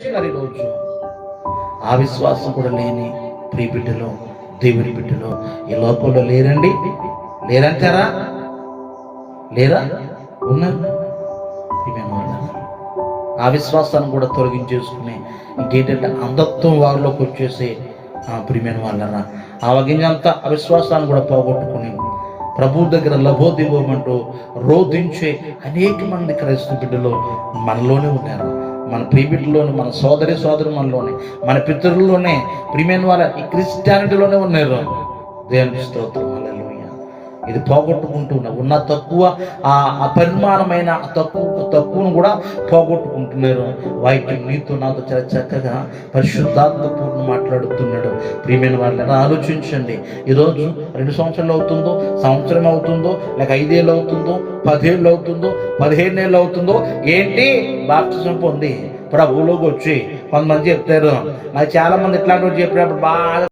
ఈరోజు ఆ విశ్వాసం కూడా లేని ప్రియ బిడ్డలో, దేవుని బిడ్డలో ఈ లోకంలో లేరండి. లేరంటారా? లేరా? ఉన్నారు. ఆ విశ్వాసాన్ని కూడా తొలగించేసుకుని ఇంకేంటంటే అంధత్వం వారిలోకి వచ్చేసి ప్రియమైన వాళ్ళరా అవగింజంతా అవిశ్వాసాన్ని కూడా పోగొట్టుకుని ప్రభు దగ్గర లభోదివ్వమంటూ రోధించే అనేక మంది క్రైస్తవ బిడ్డలు మనలోనే ఉన్నారు. మన ప్రియబిడ్డలోనే, మన సోదరి మనలోనే, మన పితరుల్లోనే, ప్రియమైన వాళ్ళ ఈ క్రిస్టియానిటీలోనే ఉన్నారు. దేవునికి స్తోత్రం. హల్లెలూయా. ఇది పోగొట్టుకుంటూ ఉన్న తక్కువ ఆ అపరిమాణమైన తక్కువను కూడా పోగొట్టుకుంటున్నారు. వాక్యం నీతో నాతో చాలా చక్కగా పరిశుద్ధాత్మ పూర్ణ మాట్లాడుతున్నాడు. ప్రియమైన వాళ్ళని ఆలోచించండి. ఈరోజు 2 సంవత్సరాలు అవుతుందో, సంవత్సరం అవుతుందో, లేక 5 ఏళ్ళు అవుతుందో, 10 ఏళ్ళు అవుతుందో, 15 ఏళ్ళు అవుతుందో, ఏంటి బాప్తిజం పొంది ప్రభువులోకి వచ్చి కొంతమంది చెప్తారు. నాకు చాలా మంది ఇట్లాంటి చెప్పినప్పుడు బాగా